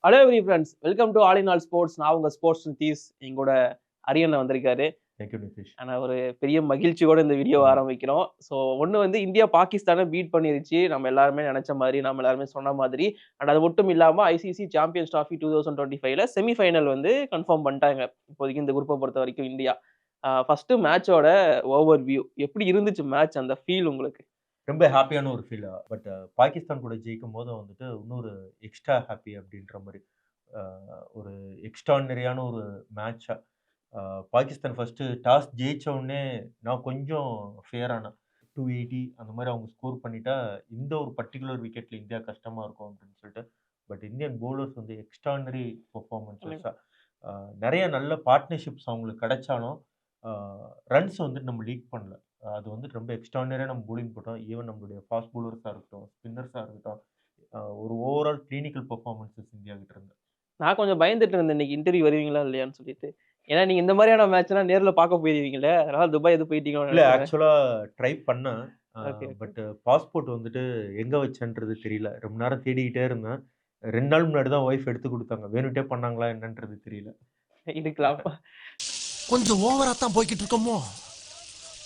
Hello every friends, welcome to all in all sports. நான் உங்க sports Nitish. எங்களோட அரியண்ணன் வந்திருக்காரு. தேங்க்யூ நிதிஷ். ஆனால் ஒரு பெரிய மகிழ்ச்சியோட இந்த வீடியோ ஆரம்பிக்கிறோம். ஸோ ஒன்று வந்து இந்தியா பாகிஸ்தானை பீட் பண்ணிருச்சு. நம்ம எல்லாருமே நினைச்ச மாதிரி, நம்ம எல்லாருமே சொன்ன மாதிரி. அண்ட் அது மட்டும் இல்லாமல் ஐசிசி சாம்பியன்ஸ் ட்ராஃபி 2025ல செமிஃபைனல் வந்து கன்ஃபார்ம் பண்ணிட்டாங்க. இப்போதைக்கு இந்த குரூப்பை பொறுத்த வரைக்கும் இந்தியா. ஃபர்ஸ்ட் மேட்சோட ஓவர் வியூ எப்படி இருந்துச்சு மேட்ச், அந்த ஃபீல் உங்களுக்கு? ரொம்ப ஹாப்பியான ஒரு ஃபீல். பட் பாகிஸ்தான் கூட ஜெயிக்கும் போது வந்துட்டு இன்னொரு எக்ஸ்ட்ரா ஹாப்பி அப்படின்ற மாதிரி ஒரு எக்ஸ்ட்ரானரியான ஒரு மேட்சா. பாகிஸ்தான் ஃபர்ஸ்ட் டாஸ் ஜெயிச்ச உடனே நான் கொஞ்சம் ஃபேரான 280 அந்த மாதிரி அவங்க ஸ்கோர் பண்ணிட்டா இந்த ஒரு பர்டிகுலர் விக்கெட்ல இந்தியா கஷ்டமா இருக்கும் அப்படின்னு சொல்லிட்டு. பட் இந்தியன் பவுலர்ஸ் வந்து எக்ஸ்ட்ரானரி பெர்ஃபார்மன்ஸஸா நிறைய நல்ல பார்ட்னர்ஷிப்ஸ் அவங்களுக்கு கிடைச்சாலும் ரன்ஸ் வந்துட்டு நம்ம லீக் பண்ணல. அது வந்துட்டு ரொம்ப எக்ஸ்ட்ரானரியா நம்ம பவுலிங் போட்டோம். ஈவன் நம்மளுடைய ஃபாஸ்ட் பவுலர்ஸா இருக்கட்டும், ஸ்பின்னர்ஸா இருக்கட்டும், ஒரு ஓவரால் கிளினிக்கல் பெர்ஃபார்மன்ஸஸ் இந்தியா கிட்ட இருந்து. நான் கொஞ்சம் பயந்துட்டு இருந்தேன் இன்னைக்கு இன்டர்வியூ வருவீங்களா இல்லையான்னு சொல்லிட்டு. ஏன்னா நீங்க இந்த மாதிரியான மேட்ச்லாம் நேர்ல பார்க்க போயிருவீங்களே, அதனால துபாய் எது போயிட்டீங்களோன்னு இல்ல நினைச்சேன். ஆக்சுவலா ட்ரை பண்ணேன். ஓகே. பட் பாஸ்போர்ட் வந்துட்டு எங்க வச்சேன்றது தெரியல. ரொம்ப நேரம் தேடிக்கிட்டே இருந்தேன். 2 நாள் முன்னாடி தான் ஒய்ஃப் எடுத்து குடுத்தாங்க. வேணும்ட்டே பண்ணாங்களா என்னன்றது தெரியல. இருக்கலாம். கொஞ்சம் ஓவரா தான் போய்கிட்டு இருக்கோமோ.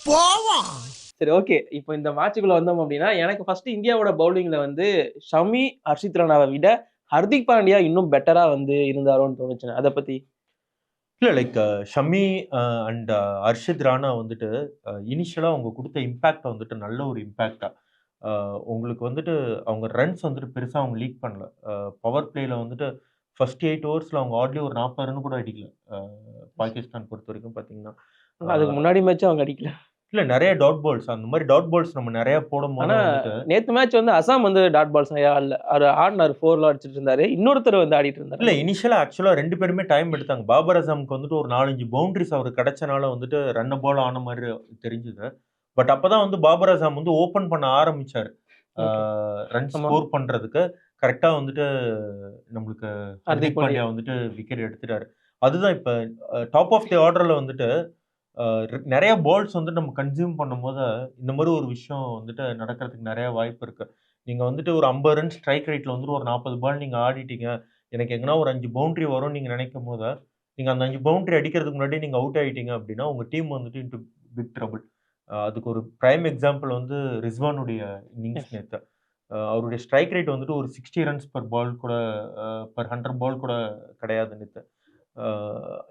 போவோம். சரி, ஓகே. இப்போ இந்த மேட்சுக்குள்ள வந்தோம் அப்படின்னா, எனக்கு ஃபர்ஸ்ட் இந்தியாவோட பவுலிங்ல வந்து ஷமி, ஹர்ஷித் ராணாவை விட ஹர்திக் பாண்டியா இன்னும் பெட்டரா வந்து இருந்தாரோன்னு தோணுச்சு. அத பத்தி? இல்ல லைக் ஷமி அண்ட் அர்ஷித் ராணா வந்துட்டு இனிஷியலா அவங்க குடுத்த இம்பாக்ட் வந்துட்டு நல்ல ஒரு இம்பாக்ட்டா. உங்களுக்கு வந்துட்டு அவங்க ரன்ஸ் வந்துட்டு பெருசா அவங்க லீக் பண்ணல. பவர் பிளேல வந்துட்டு ஃபர்ஸ்ட் 8 ஓவர்ஸ்ல அவங்க ஹார்ட்லி ஒரு 40 ரன் கூட அடிக்கல. பாகிஸ்தான் பொறுத்தவரைக்கும் பார்த்தீங்கன்னா. அதுக்கு முன்னாடி மேட்சும் அவங்க அடிக்கல. இல்ல நெறைய டாட் பால்ஸ் அந்த மாரி டாட் பால்ஸ் நம்ம நெறைய போடும்போது ஆனா வந்துட்டு நேத்து மேட்ச் வந்து அசாம் வந்து டாட் பால்ஸ் நிறைய ஆடல. அவரு ஆடுனாரு, 4லாம் அடிச்சிட்டு இருந்தாரு. இன்னொருத்தர் வந்து ஆடிட்டு இருந்தாரு. இல்ல இனிஷியலா ஆக்சுவலா 2 பேருமே டைம் எடுத்தாங்க. பாபர் அசாம்க்கு வந்துட்டு ஒரு 4, 5 பவுண்டரிஸ் அவருக்கு கிடைச்சனால வந்துட்டு ரன் பால் ஆன மாரி தெரிஞ்சது. பட் அப்பதான் வந்து பாபர் அசாம் வந்து ஓப்பன் பண்ண ஆரம்பிச்சாரு. ஓகே. ரன் ஆமா. ஸ்கோர் பண்றதுக்கு. கரெக்ட்டா வந்துட்டு நம்மளுக்கு ஹர்திக் ஹர்திக் பாண்டியா. பாண்டியா வந்துட்டு விக்கெட் எடுத்துட்டாரு. அதுதான் இப்ப டாப் ஆஃப் தி ஆர்டர்ல வந்துட்டு அ நெறைய பால்ஸ் வந்து நம்ம கன்சியூம் பண்ணும்போது, இந்த மாரி ஒரு விஷயம் வந்துட்டு நடக்கிறதுக்கு நெறைய வாய்ப்பு இருக்கு. நீங்க வந்துட்டு ஒரு 50 ரன் ஸ்ட்ரைக் ரேட்ல வந்துட்டு ஒரு 40 பால் நீங்க ஆடிட்டீங்க. எனக்கு எங்கனா ஒரு 5 பவுண்டரி வரும்னு நீங்க நினைக்கும்போது, நீங்க அந்த 5 பவுண்டரி அடிக்கிறதுக்கு முன்னாடி நீங்க அவுட் ஆயிட்டீங்க அப்டின்னா, உங்க டீம் வந்துட்டு இன்டூ பிக் ட்ரபிள். அதுக்கு ஒரு பிரைம் எக்ஸாம்பிள் வந்து ரிஸ்வானுடைய இன்னிங்ஸ் எஸ். நேத்து. அவருடைய ஸ்ட்ரைக் ரேட் வந்துட்டு ஒரு 60 ரன்ஸ் பெர் பால் கூட பெர் 100 பால் கூட கிடையாது நேத்து. அ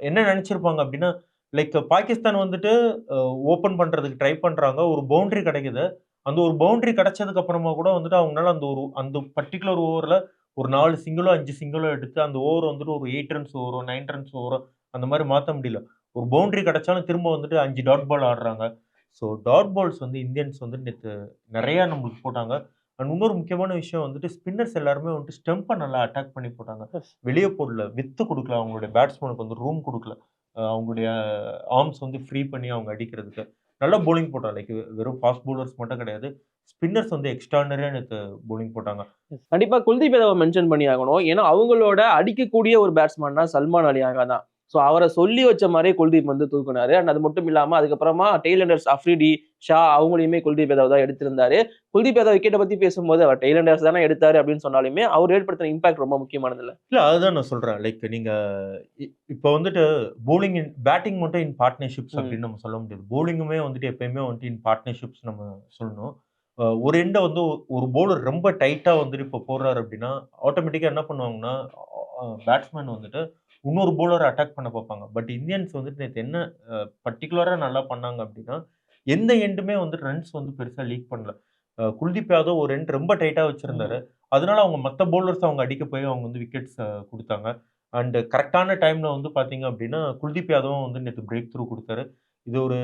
என்ன நெனச்சிருப்பாங்க அப்டின்னா, லைக் பாகிஸ்தான் வந்துட்டு அ ஓப்பன் பண்றதுக்கு ட்ரை பண்றாங்க. ஒரு பவுண்டரி கிடைக்குது. அந்த ஒரு பவுண்டரி கிடைச்சதுக்கு அப்புறமா கூட வந்துட்டு அவங்கனால அந்த பர்ட்டிகுலர் ஓவர்ல ஒரு 4 சிங்கிளோ, 5 சிங்கிளோ எடுத்து அந்த ஓவர் வந்துட்டு ஒரு 8 ரன்ஸ் ஓவரோ, 9 ரன்ஸ் ஓவரோ அந்த மாரி மாத்த முடியல. ஒரு பவுண்டரி கிடைச்சாலும் திரும்ப வந்துட்டு 5 டாட் பால் ஆடுறாங்க. ஸோ டாட் பால்ஸ் வந்து இந்தியன்ஸ் வந்து நேத்து நெறைய நம்மளுக்கு போட்டாங்க. அண்ட் இன்னொரு முக்கியமான விஷயம் வந்துட்டு ஸ்பின்னர்ஸ் எல்லாருமே வந்துட்டு ஸ்டெம்ப நல்லா அட்டாக் பண்ணி போட்டாங்க. எஸ். வெளிய போடல. வித்து குடுக்கல. அவங்களுடைய பேட்ஸ்மேனுக்கு வந்து ரூம் குடுக்கல. அவங்களுடைய ஆர்ம்ஸ் வந்து ஃப்ரீ பண்ணி அவங்க அடிக்கிறதுக்கு. நல்லா பவுலிங் போட்டாங்க. லைக் வெறும் ஃபாஸ்ட் பவுலர்ஸ் மட்டும் கிடையாது. ஸ்பின்னர்ஸ் வந்து எக்ஸ்ட்ரார்டினரியா நேத்து பவுலிங் போட்டாங்க. கண்டிப்பா குல்தீப் யாதவ மென்ஷன் பண்ணி ஆகணும். ஏன்னா அவங்களோட அடிக்கக்கூடிய ஒரு பேட்ஸ்மேன்னா சல்மான் அலி ஆகா தான். ஸோ அவர சொல்லி வச்ச மாரியே குல்தீப் வந்து தூக்குனாரு. அண்ட் அது மட்டும் இல்லாம அதுக்கப்புறமா டெய்லண்டர்ஸ் அஃப்ரிடி, ஷா அவங்களையுமே குல்தீப் யாதவ் தான் எடுத்திருந்தாரு. குல்தீப் யாதவ் விக்கெட்ட பத்தி பேசும்போது அவர் டெய்லண்டர்ஸ் தானே எடுத்தாரு அப்படின்னு சொன்னாலுமே, அவர் ஏற்படுத்தின இம்பாக்ட் ரொம்ப முக்கியமானது இல்ல. இல்ல அதுதான் நான் சொல்றேன். லைக் நீங்க இப்ப வந்துட்டு பேட்டிங் மட்டும் இன் பார்ட்னர்ஷிப்ஸ் ம். அப்படின்னு நம்ம சொல்ல முடியாது. பவுலிங்குமே வந்துட்டு எப்பயுமே வந்துட்டு இன் பார்ட்னர்ஷிப்ஸ் நம்ம சொல்லணும். ஒரு எண்ட வந்து ஒரு பவுலர் ரொம்ப டைட்டா வந்துட்டு இப்ப போடுறாரு அப்படின்னா, ஆட்டோமேட்டிக்கா என்ன பண்ணுவாங்கன்னா, பேட்ஸ்மேன் வந்துட்டு இன்னொரு பவுலர அட்டாக் பண்ண பார்ப்பாங்க. பட் இந்தியன்ஸ் வந்துட்டு நேத்து என்ன பர்ட்டிகுலரா நல்லா பண்ணாங்க அப்படின்னா, எந்த எண்டுமே வந்துட்டு ரன்ஸ் வந்து பெருசா லீக் பண்ணல. குல்தீப் யாதவ் ஒரு எண்ட் ரொம்ப டைட்டா வச்சிருந்தாரு. ம். அதனால அவங்க மத்த பவுலர்ஸ் அவங்க அடிக்க போய் அவங்க வந்து விக்கெட்ஸ் குடுத்தாங்க. அண்ட் கரெக்ட்டான டைம்ல வந்து பார்த்தீங்க அப்டின்னா, குல்தீப் யாதவும் வந்து நேத்து பிரேக் த்ரூ குடுத்தாரு. இது ஒரு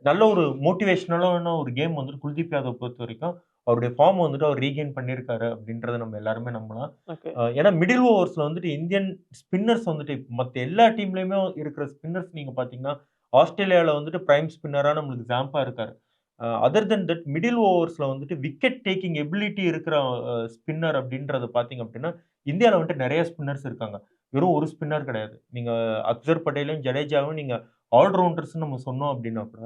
நல்ல ஒரு மோட்டிவேஷனலான ஒரு கேம் வந்துட்டு குல்தீப் யாதவ் பொறுத்தவரைக்கும், அவருடைய ஃபார்ம் வந்துட்டு அவர் ரீகெயின் பண்ணியிருக்காரு அப்டின்றத நம்ம எல்லாருமே நம்பலாம். ஓகே. ஏன்னா மிடில் ஓவர்ஸ்ல வந்துட்டு இந்தியன் ஸ்பின்னர்ஸ் வந்துட்டு மத்த எல்லா டீம்லயுமே இருக்கிற ஸ்பின்னர்ஸ் நீங்க பார்த்தீங்கன்னா, ஆஸ்திரேலியால வந்துட்டு பிரைம் ஸ்பின்னரா நம்மளுக்கு ஜாம்பா இருக்காரு. அதர் தென் தட் மிடில் ஓவர்ஸ்ல வந்துட்டு விக்கெட் டேக்கிங் எபிலிட்டி இருக்கிற ஸ்பின்னர் அப்படின்றத பார்த்தீங்க அப்படின்னா, இந்தியால வந்துட்டு நெறைய ஸ்பின்னர்ஸ் இருக்காங்க. வெறும் ஒரு ஸ்பின்னர் கிடையாது. நீங்க அக்ஸர் பட்டேலையும், ஜடேஜாவும் நீங்க ஆல் ரவுண்டர்ஸ்ன்னு நம்ம சொன்னோம் அப்படின்னா கூட,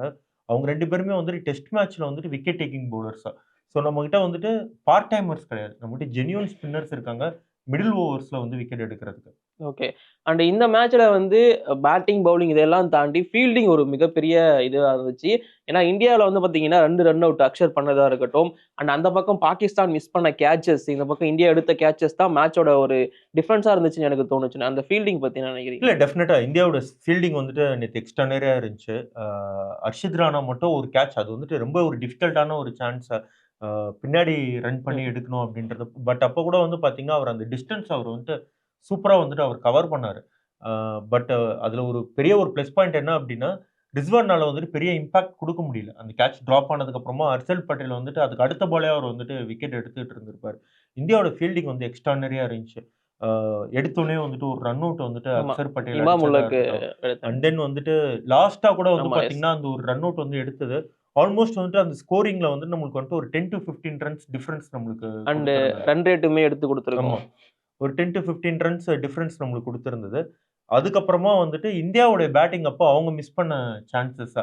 அவங்க 2 பேருமே வந்துட்டு டெஸ்ட் மேட்ச்ல வந்துட்டு விக்கெட் டேக்கிங் பவுலர்ஸ் தான். ஸோ நம்மகிட்ட வந்துட்டு பார்ட் டைமர்ஸ் கிடையாது. நம்மகிட்ட ஜென்யூன் ஸ்பின்னர்ஸ் இருக்காங்க. மிடில் ஓவர்ஸ்ல வந்து விக்கெட் எடுக்கிறதுக்கு. ஓகே. அண்ட் இந்த மேட்ச்ல வந்து பேட்டிங், பவுலிங் இதெல்லாம் தாண்டி ஃபீல்டிங் ஒரு மிகப்பெரிய இதுவா இருந்துச்சு. ஏன்னா இந்தியாவுல வந்து பார்த்தீங்கன்னா 2 ரன் அவுட் அக்ஷர் பண்ணதா இருக்கட்டும், அண்ட் அந்த பக்கம் பாகிஸ்தான் மிஸ் பண்ண கேட்சஸ், இந்த பக்கம் இந்தியா எடுத்த கேட்சஸ் தான் மேட்சோட ஒரு டிஃபரன்ஸா இருந்துச்சுன்னு எனக்கு தோணுச்சு. அந்த ஃபீல்டிங் பத்தி என்ன நினைக்கிறீங்க? இல்ல டெஃபினட்டா இந்தியாவோட ஃபீல்டிங் வந்துட்டு நேத்து எக்ஸ்ட்ரானரியா இருந்துச்சு. அர்ஷித் ராணா மட்டும் ஒரு கேட்ச் அது வந்துட்டு ரொம்ப ஒரு டிஃபிகல்ட்டான ஒரு சான்ஸ பின்னாடி ரன் பண்ணி ம். எடுக்கணும் அப்படின்றது. பட் அப்ப கூட வந்து பார்த்தீங்கன்னா, அவர் அந்த டிஸ்டன்ஸ் அவர் வந்துட்டு சூப்பரா வந்துட்டு அவர் கவர் பண்ணாரு. பட் அதுல ஒரு பெரிய ஒரு ப்ளஸ் பாயிண்ட் என்ன அப்படின்னா, ரிஸ்வானால வந்துட்டு பெரிய இம்பாக்ட் குடுக்க முடியல. அந்த கேட்ச் டிராப் ஆனதுக்கு அப்புறமா ஹர்ஷல் பட்டேல் வந்துட்டு அதுக்கு அடுத்த பாலே அவர் வந்துட்டு விக்கெட் எடுத்துட்டு இருந்திருப்பாரு. இந்தியாவோட ஃபீல்டிங் வந்து எக்ஸ்ட்ரானரியா இருந்துச்சு. எடுத்தோனே வந்துட்டு ஒரு ரன் அவுட் வந்துட்டு ஆமா. அக்ஷர் பட்டேல் இமாம் அடிச்சதா உல்லக்கு இருக்கட்டும். எடுத்தாங்க. அண்ட் தென் வந்துட்டு லாஸ்ட்டா கூட வந்து ஆமா. எஸ். பார்த்தீங்கன்னா, அந்த ஒரு ரன் அவுட் வந்து எடுத்தது. ஆல்மோஸ்ட் வந்துட்டு அந்த ஸ்கோரிங்ல வந்து நம்மளுக்கு வந்துட்டு ஒரு 10 டூ 15 ரன்ஸ் டிஃபரன்ஸ் நம்மளுக்கு அண்ட் குடுத்திருந்தது. ரன் ரேட்டுமே எடுத்து ஆமா. குடுத்துருக்கோம். ஒரு 10 டூ 15 ரன்ஸ் டிஃபரன்ஸ் நம்மளுக்கு குடுத்திருந்தது. அதுக்கப்புறமா வந்துட்டு இந்தியாவுடைய பேட்டிங் அப்போ அவங்க மிஸ் பண்ண சான்சஸ்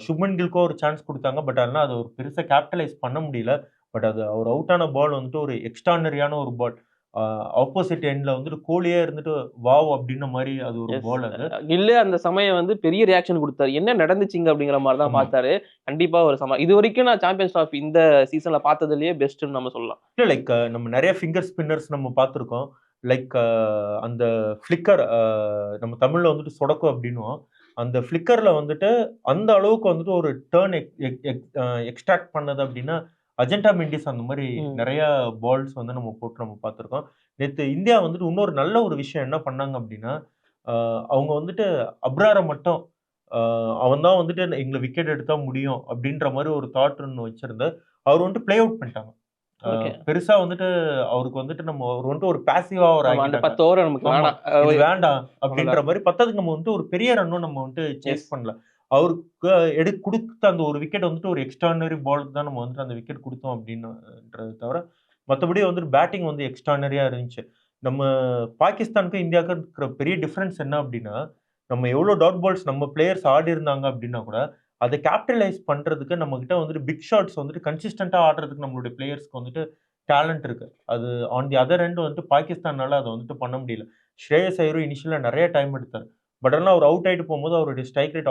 சுப்மன் கில்க்கு ஒரு சான்ஸ் குடுத்தாங்க. பட் ஆனா அத ஒரு பெருசா கேப்பிட்டலைஸ் பண்ண முடியல. பட் அது அவர் அவுட் ஆன பால் வந்துட்டு ஒரு எக்ஸ்ட்ரார்டினரியான ஒரு பால். அ ஆப்போசிட் எண்ட்ல வந்துட்டு கோலியே இருந்துட்டு வாவ்! அப்டின்ன மாரி அது ஒரு எஸ். பால் அது. கில்லு அந்த சமயம் வந்து பெரிய ரியாக்ஷன் குடுத்தாரு. என்ன நடந்துச்சுங்க அப்படிங்கிற மாரி தான் ஆமா. பார்த்தாரு. கண்டிப்பா ஒரு இதுவரைக்கும் நான் சாம்பியன்ஸ் டிராஃபி இந்த சீசன்ல பார்த்ததுலயே பெஸ்ட்ன்னு நம்ம சொல்லலாம். இல்ல லைக் நம்ம நெறைய ஃபிங்கர் ஸ்பின்னர்ஸ் நம்ம பார்த்துருக்கோம். லைக் அந்த ஃப்ளிக்கர் நம்ம தமிழ்ல வந்துட்டு சொடக்கு அப்டின்னுவோம். அந்த ஃப்ளிக்கர்ல வந்துட்டு அந்த அளவுக்கு வந்துட்டு ஒரு டர்ன் எக் எக் எக் அ எக்ஸ்ட்ராக்ட் பண்ணது அப்டின்னா, அஜந்தா மெண்டிஸ் அந்த மாரி ம். நெறைய பால்ஸ் வந்து நம்ம போட்டு நம்ம பார்த்துருக்கோம். நேத்து இந்தியா வந்துட்டு இன்னொரு நல்ல ஒரு விஷயம் என்ன பண்ணாங்க அப்டின்னா, அ அவங்க வந்துட்டு அப்ரார மட்டும் அ அவன் தான் வந்துட்டு எங்கள விக்கெட் எடுத்தா முடியும் அப்டின்ற மாரி ஒரு தாட் ஒண்ணு வச்சிருந்து, அவர் வந்துட்டு ப்ளே அவுட் பண்ணிட்டாங்க. ஓகே. பெருசா வந்துட்டு அவருக்கு வந்துட்டு அவர் வந்துட்டு ஒரு பாசிவா அவர ஆமா. அந்த ஆக்கிட்டாங்க. 10 ஓவர் நமக்கு ஆமா. வேணாம். இது வேண்டாம் அப்டின்ற அவ்வளோதான். மாரி பத்தாததுக்கு நம்ம வந்துட்டு ஒரு பெரிய ரன்னும் நம்ம வந்துட்டு எஸ். சேஸ் பண்ணல. அவருக்கு குடுத்த அந்த ஒரு விக்கெட் வந்துட்டு ஒரு எக்ஸ்ட்ரார்டினரி பாலுக்கு தான் நம்ம வந்துட்டு அந்த விக்கெட் குடுத்தோம் அப்டின்னுன்றத தவிர, மத்தபடி வந்துட்டு பேட்டிங் வந்து எக்ஸ்ட்ரார்டினரியா இருந்துச்சு. நம்ம பாகிஸ்தானுக்கும் இந்தியாவுக்கும் இருக்கிற பெரிய டிஃபரன்ஸ் என்ன அப்டின்னா, நம்ம எவ்ளோ டாட் பால்ஸ் நம்ம பிளேயர்ஸ் ஆடியிருந்தாங்க அப்டின்னா கூட, அத கேப்பிட்டலைஸ் பண்றதுக்கு நம்மகிட்ட வந்துட்டு பிக் ஷாட்ஸ் வந்துட்டு கன்சிஸ்டன்ட்டா ஆடுறதுக்கு நம்மளுடைய பிளேயர்ஸ்க்கு வந்துட்டு டேலண்ட் இருக்கு. அது ஆன் தி அதர் எண்ட் வந்துட்டு பாகிஸ்தான்னால அத வந்துட்டு பண்ண முடியல. ஸ்ரேயஸ் ஐயரும் இனிஷியலா நெறைய டைம் எடுத்தாரு. பட் ஆனா அவர் அவுட் ஆயிட்டு போம்போது அவருடைய strike rate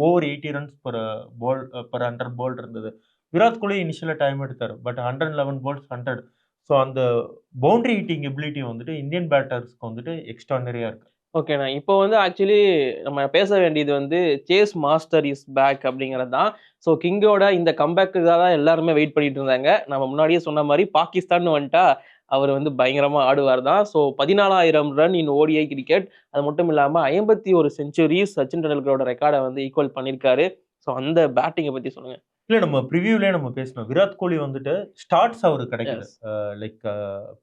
over 80 runs per 100 ball இருந்தது. விராட் கோலி இனிஷியலா டைம் எடுத்தாரு. But 111 balls 100. ஸோ அந்த பவுண்டரி ஹிட்டிங் எபிலிட்டி வந்துட்டு இந்தியன் பேட்டர்ஸ்க்கு வந்துட்டு எக்ஸ்ட்ரார்டினரியா இருக்கு. ஓகேண்ணா. இப்போ வந்து ஆக்சுவலி நம்ம பேச வேண்டியது வந்து சேஸ் மாஸ்டர் இஸ் பேக் அப்படிங்கிறது தான். ஸோ கிங்கோட இந்த கம்பேக்குக்காக தான் எல்லாருமே வெயிட் பண்ணிட்டு இருந்தாங்க. நம்ம முன்னாடியே சொன்ன மாரி பாகிஸ்தான்னு வந்துட்டா, அவரு வந்து பயங்கரமா ஆடுவார் தான். So 14,000 run in ODI cricket. அது மட்டும் இல்லாம 51 செஞ்சுரீஸ் சச்சின் டெண்டுல்கரோட ரெக்கார்ட வந்து ஈக்குவல் பண்ணியிருக்காரு. ஸோ அந்த பேட்டிங்க பத்தி சொல்லுங்க. இல்ல நம்ம ப்ரிவியூலயே நம்ம பேசினோம். விராட் கோலி வந்துட்டு ஸ்டார்ட்ஸ் அவருக்கு கிடைக்குது. எஸ். லைக்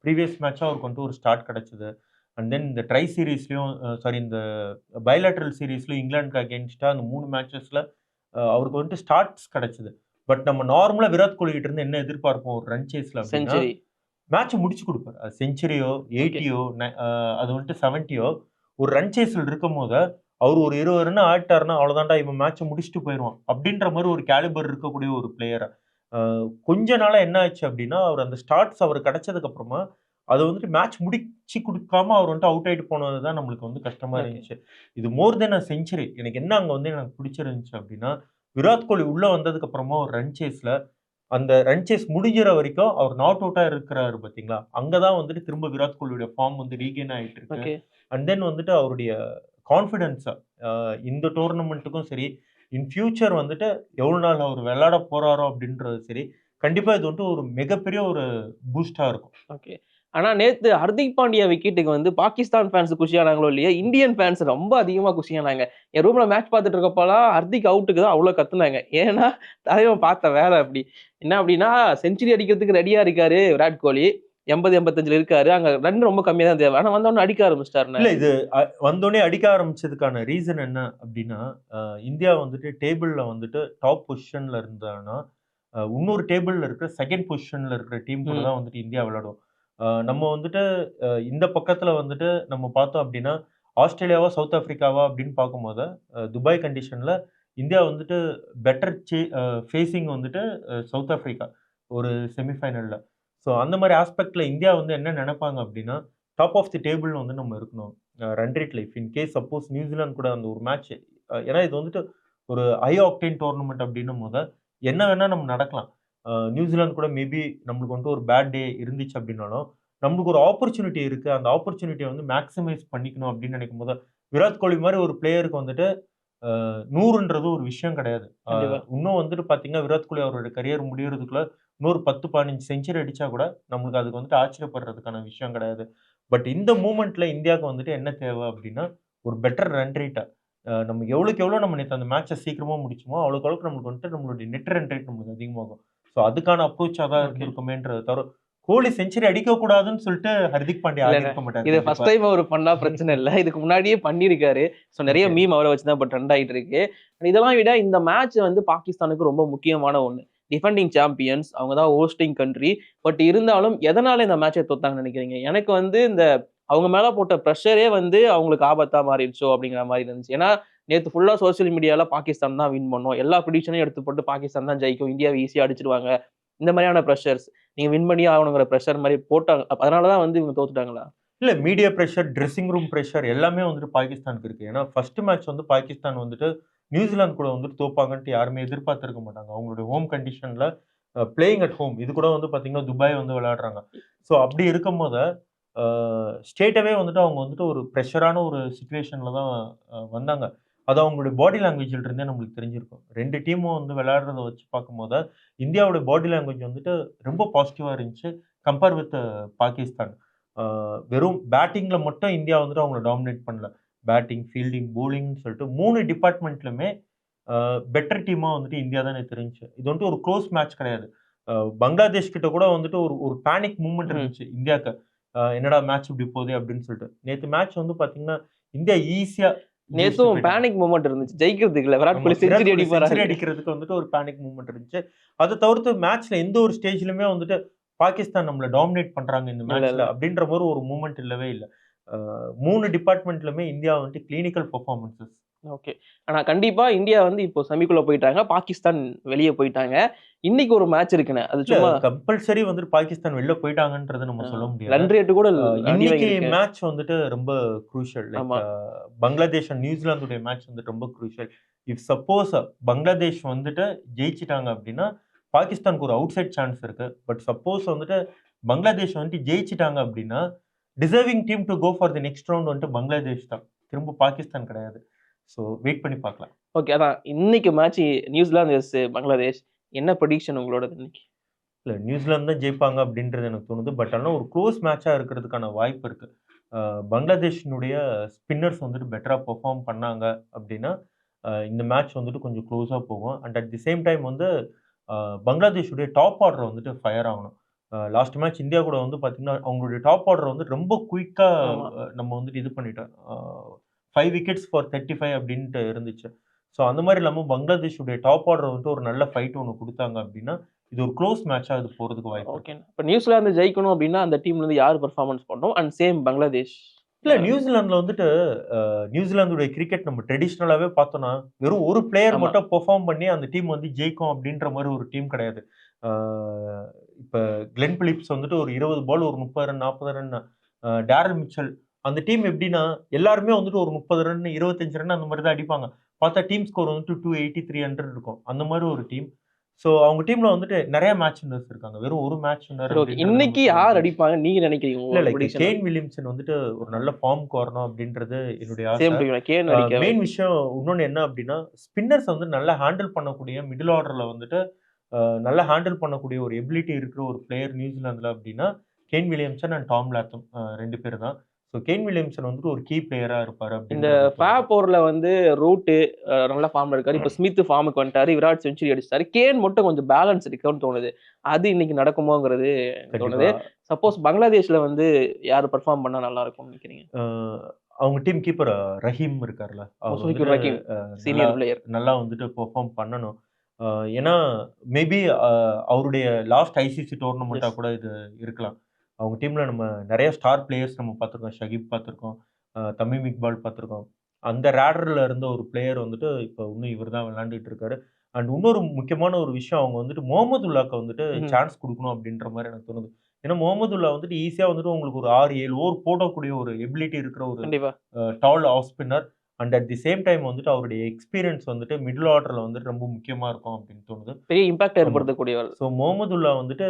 ப்ரீவியஸ் மேட்ச்சும் அவருக்கு வந்துட்டு ஒரு ஸ்டார்ட் கிடைச்சது. அண்ட் தென் இந்த ட்ரை சீரிஸ்லயும் சாரி இந்த பைலேட்டரல் சீரிஸ்லயும் இங்கிலாந்துக்கு அகைன்ஸ்டா அந்த 3 மேட்சஸ்ல அவருக்கு வந்துட்டு ஸ்டார்ட்ஸ் கிடைச்சது. பட் நம்ம நார்மலா விராட் கோலி கிட்ட இருந்து என்ன எதிர்பார்ப்போம் ஒரு ரன் சேஸ்ல அப்டின்னா, செஞ்சுரி. மேட்ச்ச முடிச்சு குடுப்பாரு. அது செஞ்சுரியோ, ஓகே. 80யோ அது வந்துட்டு 70யோ ஒரு ரன் சேஸ்ல இருக்கும்போது, அவரு ஒரு 20 ரன் ஆடிட்டாருன்னா, அவ்வளோதான்டா இவன் மேட்ச்ச முடிச்சுட்டு போயிருவான். அப்டின்ற மாரி ஒரு கேலிபர் இருக்கக்கூடிய ஒரு பிளேயர். அ கொஞ்ச நாளா என்ன ஆச்சு அப்டின்னா, அவர் அந்த ஸ்டார்ட்ஸ் அவருக்கு கிடைச்சதுக்கு அப்புறமா, அத வந்துட்டு மேட்ச் முடிச்சு குடுக்காம அவர் வந்துட்டு அவுட் ஆயிட்டு போனது தான் நம்மளுக்கு வந்து கஷ்டமா ஓகே. இருந்துச்சு. இது மோர் தென் அ செஞ்சுரி. எனக்கு என்ன அங்க வந்து எனக்கு பிடிச்சிருந்துச்சு அப்டின்னா, விராட் கோலி உள்ள வந்ததுக்கு அப்புறமா ஒரு ரன் சேஸ்ல அந்த ரன் சேஸ் முடியிற வரைக்கும் அவர் நாட் அவுட்டா இருக்கிறாரு பார்த்தீங்களா? அங்க தான் வந்துட்டு திரும்ப விராட் கோலியோட ஃபார்ம் வந்து ரீகெயின் ஆயிட்டு இருக்கு. ஓகே. அண்ட் தென் வந்துட்டு அவருடைய கான்ஃபிடன்ஸ அ இந்த டோர்னமென்ட்டுக்கும் சரி, இன் ஃபியூச்சர் வந்துட்டு எவ்வளோ நாள் அவர் விளையாட போறாரோ அப்படின்றது சரி, கண்டிப்பா இது வந்துட்டு ஒரு மிகப்பெரிய ஒரு பூஸ்ட்டா இருக்கும். ஓகே. ஆனா நேத்து ஹர்திக் பாண்டியா விக்கெட்டுக்கு வந்து பாகிஸ்தான் ஃபேன்ஸ் குஷியானாங்களோ இல்லையோ, இந்தியன் ஃபேன்ஸ் ரொம்ப அதிகமா குஷியானாங்க. என் ரூம்ல மேட்ச் பார்த்துட்டு இருக்கப்பலாம் ஹர்திக் அவுட்டுக்கு தான் அவ்ளோ கத்துனாங்க. ஏன்னா, தலைவன் பார்த்த வேலை அப்படி. என்ன அப்படின்னா, செஞ்சுரி அடிக்கிறதுக்கு ரெடியா இருக்காரு விராட் கோலி. 80, 85ல இருக்காரு. அங்க ரன் ரொம்ப கம்மியா தான் தேவை. ஆனா வந்தோனே அடிக்க ஆரம்பிச்சுட்டாருண்ணே. இல்ல இது வந்தோனே அடிக்க ஆரம்பிச்சதுக்கான ரீசன் என்ன அப்படின்னா, அ இந்தியா வந்துட்டு டேபிள்ல வந்துட்டு டாப் பொசிஷன்ல இருந்தான்னா, இன்னொரு டேபிள்ல இருக்கிற 2ண்ட் பொசிஷன்ல இருக்கிற டீம் கூட ம். தான் வந்துட்டு இந்தியா விளையாடும். நம்ம வந்துட்டு இந்த பக்கத்துல வந்துட்டு நம்ம பார்த்தோம் அப்படின்னா, ஆஸ்திரேலியாவா, சவுத் ஆஃப்ரிக்காவா அப்படின்னு பார்க்கும்போது, துபாய் கண்டிஷன்ல இந்தியா வந்துட்டு பெட்டர் ஃபேசிங் வந்துட்டு சவுத் ஆஃப்ரிக்கா ஒரு செமிஃபைனல்ல. ஸோ அந்த மாரி ஆஸ்பெக்ட்ல இந்தியா வந்து என்ன நெனைப்பாங்க அப்படின்னா, டாப் ஆஃப் தி டேபிள்னு வந்து நம்ம இருக்கணும் run rate life. In case suppose New Zealand கூட அந்த ஒரு மேட்ச், ஏன்னா இது வந்துட்டு ஒரு ஹை ஆக்டேன் டோர்னமெண்ட் அப்படின்னும் போது என்ன வேணா நம்ம நடக்கலாம். நியூசிலாந்து கூட மேபி நம்மளுக்கு வந்துட்டு ஒரு பேட் டே இருந்துச்சு அப்படின்னாலும் நம்மளுக்கு ஒரு ஆப்பர்ச்சுனிட்டி இருக்கு. அந்த ஆப்பர்ச்சுனிட்டியை வந்து மேக்ஸிமைஸ் பண்ணிக்கணும் அப்படின்னு நினைக்கும் போது விராட் கோலி மாதிரி ஒரு பிளேயருக்கு வந்துட்டு 100ன்றது ஒரு விஷயம் கிடையாது. கண்டிப்பா. இன்னும் வந்துட்டு பார்த்தீங்கன்னா, விராட் கோலி அவரோட கரியர் முடியறதுக்குள்ள இன்னொரு 10, 15 செஞ்சுரி அடிச்சா கூட நம்மளுக்கு அதுக்கு வந்துட்டு ஆச்சரியப்படுறதுக்கான விஷயம் கிடையாது. பட் இந்த மூமெண்ட்ல இந்தியாவுக்கு வந்துட்டு என்ன தேவை அப்படின்னா, ஒரு பெட்டர் ரன் ரேட்ட நம்ம எவ்வளோக்கு எவ்வளோ நம்ம நேத்து அந்த மேட்ச சீக்கிரமா முடிச்சோமோ, அவ்வளோக்கு அளவுக்கு நம்மளுக்கு வந்துட்டு நம்மளுடைய நெட் ரன் ரேட் நம்மளுக்கு அதிகமாகும். ஸோ அதுக்கான அப்ரோச்சா தான் ஓகே. இருந்திருக்குமேன்றத தவிர, கோலி செஞ்சுரி அடிக்கக்கூடாதுன்னு சொல்லிட்டு ஹர்திக் பாண்டியா இல்ல ஆடியிருக்க மாட்டாரு இது கண்டிப்பா. ஃபர்ஸ்ட் டைம் அவரு பண்ணா பிரச்சனை இல்ல. இதுக்கு முன்னாடியே பண்ணியிருக்காரு. ஸோ நெறைய ஓகே. மீம் அவர வச்சு தான் இப்ப ட்ரெண்ட் ஆயிட்டு இருக்கு. இதெல்லாம் விட இந்த மேட்ச் வந்து பாகிஸ்தானுக்கு ரொம்ப முக்கியமான ஒண்ணு. Defending champions. அவங்க தான் ஹோஸ்டிங் கண்ட்ரி. பட் இருந்தாலும் எதனால இந்த மேட்ச தோத்தாங்கன்னு நெனைக்கிறீங்க? எனக்கு வந்து இந்த அவங்க மேல போட்ட பிரஷரே வந்து அவங்களுக்கு ஆபத்தா மாறிடுச்சோ அப்படிங்கிற மாரி இருந்துச்சு. ஏன்னா நேத்து ஃபுல்லா சோசியல் மீடியால பாகிஸ்தான் தான் வின் பண்ணும். எல்லா பிரெடிக்ஷனையும் எடுத்து போட்டு பாகிஸ்தான் தான் ஜெயிக்கும். இந்தியாவ ஈஸியா அடிச்சுருவாங்க. இந்த மாரியான பிரஷர்ஸ். நீங்க வின் பண்ணியே ஆகணுங்கிற பிரஷர் மாரி போட்டாங்க. அதனால தான் வந்து இவங்க தோத்துட்டாங்களா? இல்ல media pressure, dressing room pressure எல்லாமே வந்துட்டு பாகிஸ்தானுக்கு இருக்கு. ஏன்னா ஃபர்ஸ்ட் மேட்ச் வந்து பாகிஸ்தான் வந்துட்டு நியூசிலாந்து கூட வந்துட்டு தோப்பாங்கன்ட்டு யாருமே எதிர்பார்த்திருக்க மாட்டாங்க. அவங்களுடைய ஹோம் கண்டிஷன்ல பிளேயிங் அட் ஹோம். இது கூட வந்து பார்த்தீங்கன்னா, துபாய் வந்து விளையாடுறாங்க. ஸோ அப்படி இருக்கும்போது அ ஸ்ட்ரெய்ட்டாவே வந்துட்டு அவங்க வந்துட்டு ஒரு பிரஷரான ஒரு சிச்சுவேஷன்ல தான் வந்தாங்க. அது அவங்களுடைய பாடி லாங்குவேஜ்ல இருந்தே நம்மளுக்கு தெரிஞ்சிருக்கும். 2 டீமும் வந்து விளையாடுறத வச்சு பார்க்கும்போது, இந்தியாவோட பாடி லாங்குவேஜ் வந்துட்டு ரொம்ப பாசிட்டிவா இருந்துச்சு. Compare with Pakistan. ஆ வெறும் பேட்டிங்ல மட்டும் இந்தியா வந்துட்டு அவங்கள டாமினேட் பண்ணல. பேட்டிங், ஃபீல்டிங், பவுலிங்ன்னு சொல்லிட்டு 3 டிபார்ட்மெண்ட்லுமே பெட்டர் டீமா வந்துட்டு இந்தியா தான் எனக்கு தெரிஞ்சுச்சு. இது வந்துட்டு ஒரு குளோஸ் மேட்ச் கிடையாது. அ பங்களாதேஷ் கிட்ட கூட வந்துட்டு ஒரு ஒரு பேனிக் மூவ்மெண்ட் ம். இருந்துச்சு இந்தியாக்கு. என்னடா மேட்ச் இப்படி போதே அப்படின்னு சொல்லிட்டு. நேத்து மேட்ச் வந்து பார்த்தீங்கன்னா, இந்தியா ஈஸியா ஜெயிச்சுட்டு நேத்தும் போயிட்டாங்க. பேனிக் மொமெண்ட் இருந்துச்சு. ஜெயிக்கிறதுக்கு இல்ல. விராட் ஆமா. கோலி விராட் செஞ்சுரி கோலி அடிப்பாரா? செஞ்சுரி அடிக்கிறதுக்கு வந்துட்டு ஒரு பேனிக் மூவ்மெண்ட் இருந்துச்சு. அத தவிர்த்து மேட்ச்ல எந்த ஒரு ஸ்டேஜ்லயுமே வந்துட்டு பாகிஸ்தான் நம்மள டாமினேட் பண்றாங்க இந்த இல்ல, மேட்ச்ல இல்ல. அப்படின்ற மாரி ஒரு மூவ்மெண்ட் இல்லவே இல்ல. அ 3 டிபார்ட்மெண்ட்லுமே இந்தியா வந்துட்டு கிளினிக்கல் பெர்ஃபார்மன்ஸஸ். ஓகே. ஆனா கண்டிப்பா இந்தியா வந்து இப்போ செமிக்குள்ள போயிட்டாங்க. பாகிஸ்தான் வெளிய போயிட்டாங்க. இன்னைக்கு ஒரு மேட்ச் இருக்குண்ணே. அது இல்ல சும்மா கம்பல்சரி வந்துட்டு பாகிஸ்தான் வெளில போயிட்டாங்கன்றத நம்ம சொல்ல முடியாது. ரன் ரேட் கூட அடி இன்னைக்கு வாங்கியிருக்கு. மேட்ச் வந்துட்டு ரொம்ப குரூஷியல். லைக் ஆமா. பங்களாதேஷ் அண்ட் நியூசிலாந்துடைய மேட்ச் வந்துட்டு ரொம்ப குரூஷியல். இஃப் சப்போஸ் பங்களாதேஷ் வந்துட்டு ஜெயிச்சுட்டாங்க அப்படின்னா, பாகிஸ்தானுக்கு ஒரு அவுட் சைட் சான்ஸ் இருக்கு. பட் சப்போஸ் வந்துட்டு பங்களாதேஷ் வந்துட்டு ஜெயிச்சுட்டாங்க அப்படின்னா, deserving team to go for the next round வந்துட்டு பங்களாதேஷ் தான். திரும்ப பாகிஸ்தான் கிடையாது. ஸோ வெயிட் பண்ணி பார்க்கலாம். ஓகே. அதான் இன்னைக்கு மேட்ச் நியூசிலாந்து வெர்சஸ் பங்களாதேஷ். என்ன ப்ரெடிக்ஷன் உங்களோடது இன்னைக்கு? இல்ல நியூசிலாந்து தான் ஜெயிப்பாங்க அப்படின்றது எனக்கு தோணுது. பட் ஆனா ஒரு க்ளோஸ் மேட்ச்சா இருக்கிறதுக்கான வாய்ப்பு இருக்கு. பங்களாதேஷினுடைய ஸ்பின்னர்ஸ் வந்துட்டு பெட்டரா பெர்ஃபார்ம் பண்ணாங்க அப்படின்னா, இந்த மேட்ச் வந்துட்டு கொஞ்சம் க்ளோஸா போகும். And at the same time வந்து அ பங்களாதேஷுடைய டாப் ஆர்டர் வந்துட்டு ஃபயர் ஆகணும். லாஸ்ட் மேட்ச் இந்தியா கூட வந்து பார்த்தீங்கன்னா, அவங்களுடைய டாப் ஆர்டர் வந்து ரொம்ப குயிக்கா ஆமா. நம்ம வந்துட்டு இது பண்ணிட்டோம். 5 விக்கெட்ஸ் ஃபார் 35 அப்படின்ட்டு இருந்துச்சு. ஸோ அந்த மாரி இல்லாம பங்களாதேஷுடைய டாப் ஆர்டர் வந்துட்டு ஒரு நல்ல ஃபைட் ஒண்ணு குடுத்தாங்க அப்படின்னா, இது ஒரு க்ளோஸ் மேட்ச்சா இது போறதுக்கு வாய்ப்பு இருக்கு. ஓகே. இப்ப நியூசிலாந்து ஜெயிக்கணும் அப்டின்னா, அந்த டீம்ல இருந்து யார் பெர்ஃபார்மன்ஸ் பண்ணணும்? And same Bangladesh. இல்ல யாரு? நியூசிலாந்துல வந்துட்டு நியூசிலாந்துடைய கிரிக்கெட் நம்ம ட்ரெடிஷனலாவே பார்த்தோம்னா, வெறும் ஒரு பிளேயர் ஆமா. மட்டும் பெர்ஃபார்ம் பண்ணி அந்த டீம் வந்து ஜெயிக்கும் அப்படின்ற மாரி ஒரு டீம் கிடையாது. ஆ இப்ப கிளென் பிலிப்ஸ் வந்துட்டு ஒரு 20 பால் ஒரு 30 ரன், 40 ரன். டேரல் மிச்சல் அந்த டீம் எப்படின்னா, எல்லாருமே வந்துட்டு ஒரு 30 ரன், 25 ரன் அந்த மாரி தான் அடிப்பாங்க. பார்த்தா டீம் ஸ்கோர் வந்துட்டு 280, 300 இருக்கும். அந்த மாரி ஒரு டீம். ஸோ அவங்க டீம்ல வந்துட்டு நெறைய மேட்ச் வின்னர்ஸ் இருக்காங்க. வெறும் ஒரு மேட்ச் வின்னர் சரி ஓகே. அப்படின்றத நம்ம இன்னைக்கு சொல்ல யார் முடியாது. அடிப்பாங்கன்னு நீங்க நினைக்கிறீங்க? இல்ல உங்களோட லைக் ப்ரெடிக்ஷனா? கேன் வில்லியம்சன் வந்துட்டு ஒரு நல்ல ஃபார்ம்க்கு வரணும் அப்படின்றது என்னுடைய சேம் ஆசை. டூ கேன் அடிக்க மெயின் வாய்ப்பு. விஷயம் இன்னொன்னு என்ன அப்படின்னா, ஸ்பின்னர்ஸ் வந்து நல்லா ஹேண்டில் பண்ணக்கூடிய மிடில் ஆர்டர்ல வந்துட்டு நல்லா ஹேண்டில் பண்ணக்கூடிய ஒரு எபிலிட்டி இருக்கிற ஒரு பிளேயர் நியூசிலாந்துல அப்படின்னா, Kane Williamson and Tom Latham 2 பேர் தான். ஸோ கேன் வில்லியம்சன் வந்துட்டு ஒரு கீ பிளேயரா இருப்பாரு இந்த அப்படின்றது தோணுது. ஃபேப் ஓவர்ல வந்து ரூட் நல்ல ஃபார்ம்ல இருக்காரு. இப்ப ஸ்மித் ஃபார்முக்கு வந்துட்டாரு. விராட் செஞ்சுரி அடிச்சிட்டாரு. கேன் மட்டும் கொஞ்சம் பேலன்ஸ் இருக்குன்னு தோணுது. அது இன்னைக்கு நடக்குமோங்கிறது எனக்கு கண்டிப்பா. தோணுது. சப்போஸ் பங்களாதேஷ்ல வந்து யார் பெர்ஃபார்ம் பண்ணா நல்லா இருக்கும்னு நினைக்கிறீங்க? அ அவங்க டீம் கீப்பர் ரஹீம் இருக்கார்ல, அவர் முஷ்ஃபிகுர் வந்துட்டு ரஹீம் நல்லா சீனியர் பிளேயர். நல்லா வந்துட்டு பெர்ஃபார்ம் பண்ணணும். அ ஏன்னா மேபி அவருடைய லாஸ்ட் ஐசிசி டோர்னமெண்ட்டா எஸ். கூட இது இருக்கலாம். அவங்க டீம்ல நம்ம நெறைய ஸ்டார் பிளேயர்ஸ் நம்ம பார்த்துருக்கோம். ஷகீப் பார்த்துருக்கோம். தமீம் இக்பால் பார்த்துருக்கோம். அந்த ரேடர்ல இருந்த ஒரு பிளேயர் வந்துட்டு இப்ப இன்னும் இவர் தான் விளையாண்டுட்டு இருக்காரு. அண்ட் இன்னொரு முக்கியமான ஒரு விஷயம் அவங்க வந்துட்டு முகமதுல்லாக்கு வந்துட்டு ம்ஹ்ம். சான்ஸ் குடுக்கணும் அப்படின்ற மாரி எனக்கு தோணுது. ஏன்னா முகமதுல்லா வந்துட்டு ஈஸியா வந்துட்டு உங்களுக்கு ஒரு 6-7 ஓவர் போடக்கூடிய ஒரு எபிலிட்டி இருக்கிற ஒரு கண்டிப்பா. Tall off spinner. And at the same time வந்துட்டு அவருடைய எக்ஸ்பீரியன்ஸ் வந்துட்டு மிடில் ஆர்டர்ல வந்துட்டு ரொம்ப முக்கியமா இருக்கும் அப்படின்னு தோணுது. பெரிய இம்பாக்ட் ஆமா. ஏற்படுத்தக்கூடியவர். ஸோ முகமதுல்லா வந்துட்டு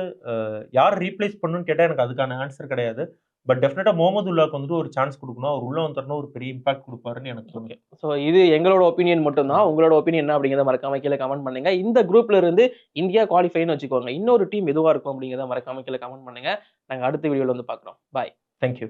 யார் ரீப்ளேஸ் பண்ணணும்னு கேட்டா எனக்கு அதுக்கான ஆன்சர் கிடையாது. பட் டெஃபினட்டா முகமதுல்லாக்கு வந்துட்டு ஒரு சான்ஸ் குடுக்கணும். அவர் உள்ள வந்துட்டாருன்னா ஒரு பெரிய இம்பாக்ட் குடுப்பாருன்னு எனக்கு ஓகே. தோணுது. ஸோ இது எங்களோட ஒப்பீனியன் மட்டும் தான். உங்களோட ஒப்பீனியன் என்ன அப்படிங்கிறத மறக்காம கீழ கமெண்ட் பண்ணுங்க. இந்த குரூப்ல இருந்து இந்தியா குவாலிஃபைன்னு வச்சுக்கோங்க. இன்னொரு டீம் எதுவா இருக்கும் அப்படிங்கிறத மறக்காம கீழ கமெண்ட் பண்ணுங்க. நாங்க அடுத்த வீடியோல வந்து பார்க்குறோம். பாய். Thank you.